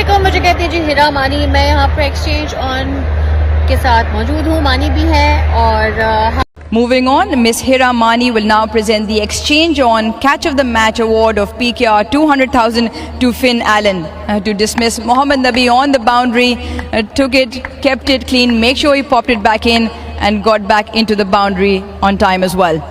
अस्सलामुअलैकुम, मुझे कहती है जी हिरा मानी। मैं यहाँ पर एक्सचेंज ऑन के साथ मौजूद हूँ, मानी भी है और Moving on, Miss Hira Mani will now present the Exchange On Catch of the Match Award of PKR 200,000 to Finn Allen to dismiss Mohammad Nabi on the boundary. Took it, kept it clean, make sure he popped it back in and got back into the boundary on time as well.